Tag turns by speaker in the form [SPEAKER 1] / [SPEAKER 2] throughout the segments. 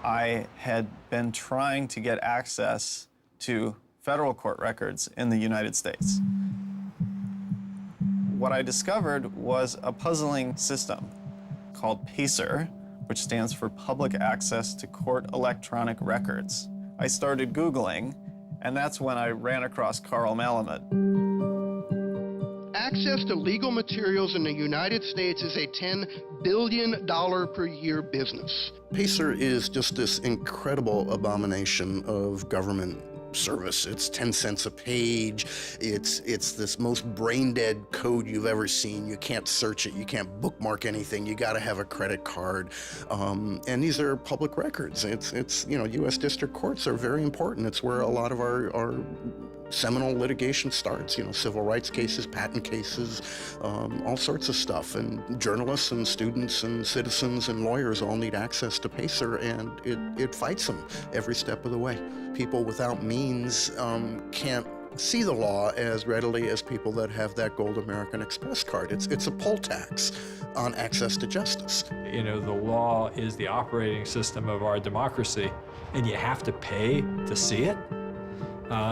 [SPEAKER 1] I had been trying to get access to federal court records in the United States. What I discovered was a puzzling system called PACER, which stands for Public Access to Court Electronic Records. I started Googling, and that's when I ran across Carl Malamud.
[SPEAKER 2] Access to legal materials in the United States is a $10 billion per year business.
[SPEAKER 3] PACER is just this incredible abomination of government service. It's 10 cents a page. It's this most brain-dead code you've ever seen. You can't search it. You can't bookmark anything. You got to have a credit card. And these are public records. It's you know, U.S. district courts are very important. It's where a lot of our seminal litigation starts, you know, civil rights cases, patent cases, all sorts of stuff. And journalists and students and citizens and lawyers all need access to PACER, and it fights them every step of the way. People without means can't see the law as readily as people that have that gold American Express card. It's a poll tax on access to justice.
[SPEAKER 4] You know, the law is the operating system of our democracy, and you have to pay to see it.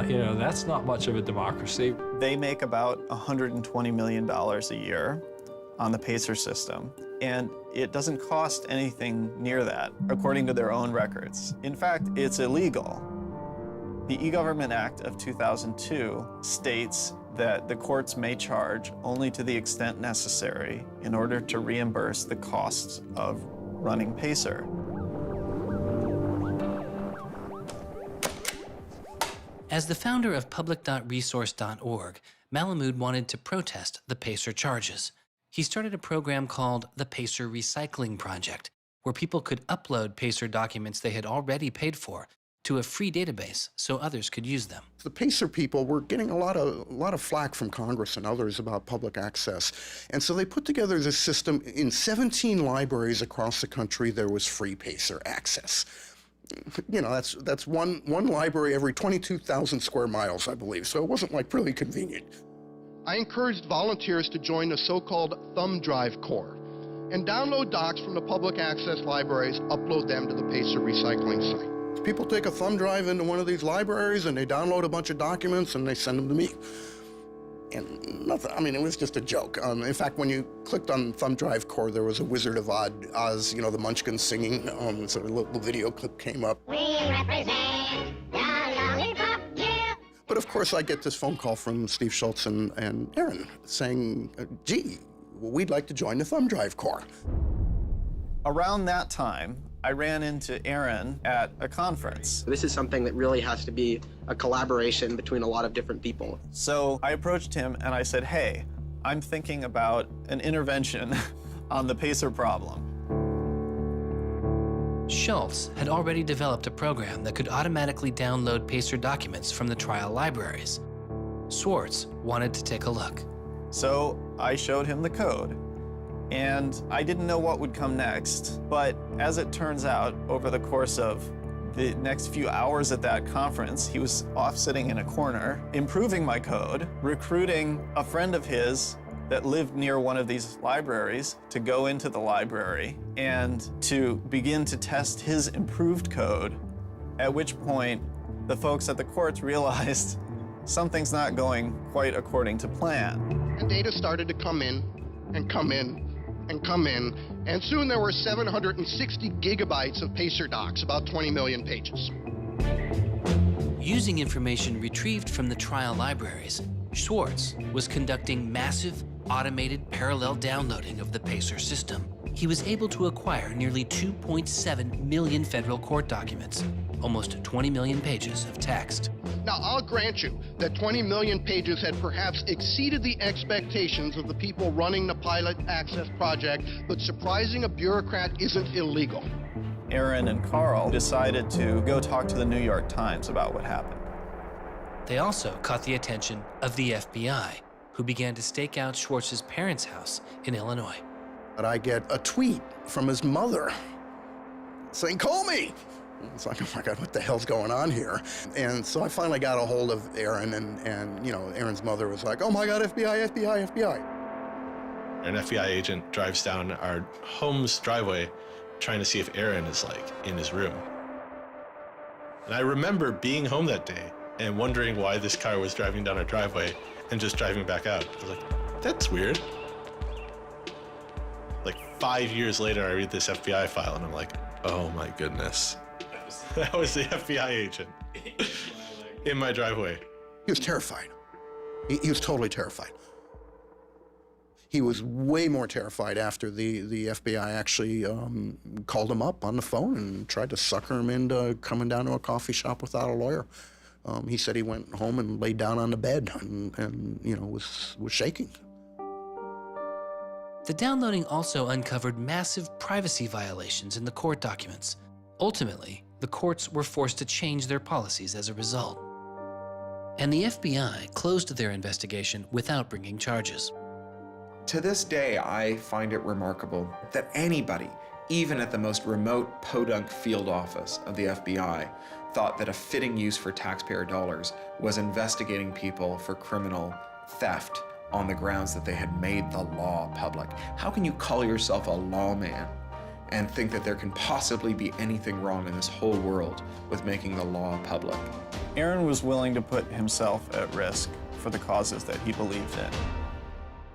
[SPEAKER 4] You know, that's not much of a democracy.
[SPEAKER 1] They make about $120 million a year on the PACER system, and it doesn't cost anything near that, according to their own records. In fact, it's illegal. The E-Government Act of 2002 states that the courts may charge only to the extent necessary in order to reimburse the costs of running PACER.
[SPEAKER 5] As the founder of public.resource.org, Malamud wanted to protest the PACER charges. He started a program called the PACER Recycling Project, where people could upload PACER documents they had already paid for to a free database so others could use them.
[SPEAKER 3] The PACER people were getting a lot of flack from Congress and others about public access. And so they put together this system. In 17 libraries across the country, there was free PACER access. You know, that's one library every 22,000 square miles, I believe, so it wasn't like really convenient.
[SPEAKER 2] I encouraged volunteers to join the so-called thumb drive corps and download docs from the public access libraries, upload them to the PACER recycling site.
[SPEAKER 3] People take a thumb drive into one of these libraries and they download a bunch of documents and they send them to me. And nothing, I mean, it was just a joke. In fact, when you clicked on thumb drive core, there was a Wizard of Oz, you know, the Munchkins singing, so a little video clip came up.
[SPEAKER 6] We represent the lollipop, yeah.
[SPEAKER 3] But of course, I get this phone call from Steve Schultz and Aaron saying, gee, we'd like to join the thumb drive corps.
[SPEAKER 1] Around that time, I ran into Aaron at a conference.
[SPEAKER 7] This is something that really has to be a collaboration between a lot of different people.
[SPEAKER 1] So I approached him and I said, hey, I'm thinking about an intervention on the PACER problem.
[SPEAKER 5] Schultz had already developed a program that could automatically download PACER documents from the trial libraries. Swartz wanted to take a look.
[SPEAKER 1] So I showed him the code. And I didn't know what would come next, but as it turns out, over the course of the next few hours at that conference, he was off sitting in a corner, improving my code, recruiting a friend of his that lived near one of these libraries to go into the library and to begin to test his improved code, at which point the folks at the courts realized something's not going quite according to plan.
[SPEAKER 2] And data started to come in and come in and come in, and soon there were 760 gigabytes of PACER docs, about 20 million pages.
[SPEAKER 5] Using information retrieved from the trial libraries, Swartz was conducting massive, automated parallel downloading of the PACER system. He was able to acquire nearly 2.7 million federal court documents, almost 20 million pages of text.
[SPEAKER 2] Now, I'll grant you that 20 million pages had perhaps exceeded the expectations of the people running the Pilot Access Project, but surprising a bureaucrat isn't illegal.
[SPEAKER 1] Aaron and Carl decided to go talk to the New York Times about what happened.
[SPEAKER 5] They also caught the attention of the FBI, who began to stake out Schwartz's parents' house in Illinois.
[SPEAKER 3] But I get a tweet from his mother saying, call me. It's like, oh my God, what the hell's going on here? And so I finally got a hold of Aaron, and you know, Aaron's mother was like, oh my God, FBI, FBI, FBI.
[SPEAKER 8] An FBI agent drives down our home's driveway trying to see if Aaron is like in his room. And I remember being home that day and wondering why this car was driving down our driveway and just driving back out. I was like, that's weird. Like 5 years later, I read this FBI file and I'm like, oh my goodness. That was the FBI agent in my driveway.
[SPEAKER 3] He was terrified. He was totally terrified. He was way more terrified after the FBI actually called him up on the phone and tried to sucker him into coming down to a coffee shop without a lawyer. He said he went home and laid down on the bed and you know, was shaking.
[SPEAKER 5] The downloading also uncovered massive privacy violations in the court documents. Ultimately, the courts were forced to change their policies as a result. And the FBI closed their investigation without bringing charges.
[SPEAKER 9] To this day, I find it remarkable that anybody, even at the most remote podunk field office of the FBI, thought that a fitting use for taxpayer dollars was investigating people for criminal theft on the grounds that they had made the law public. How can you call yourself a lawman and think that there can possibly be anything wrong in this whole world with making the law public?
[SPEAKER 1] Aaron was willing to put himself at risk for the causes that he believed in.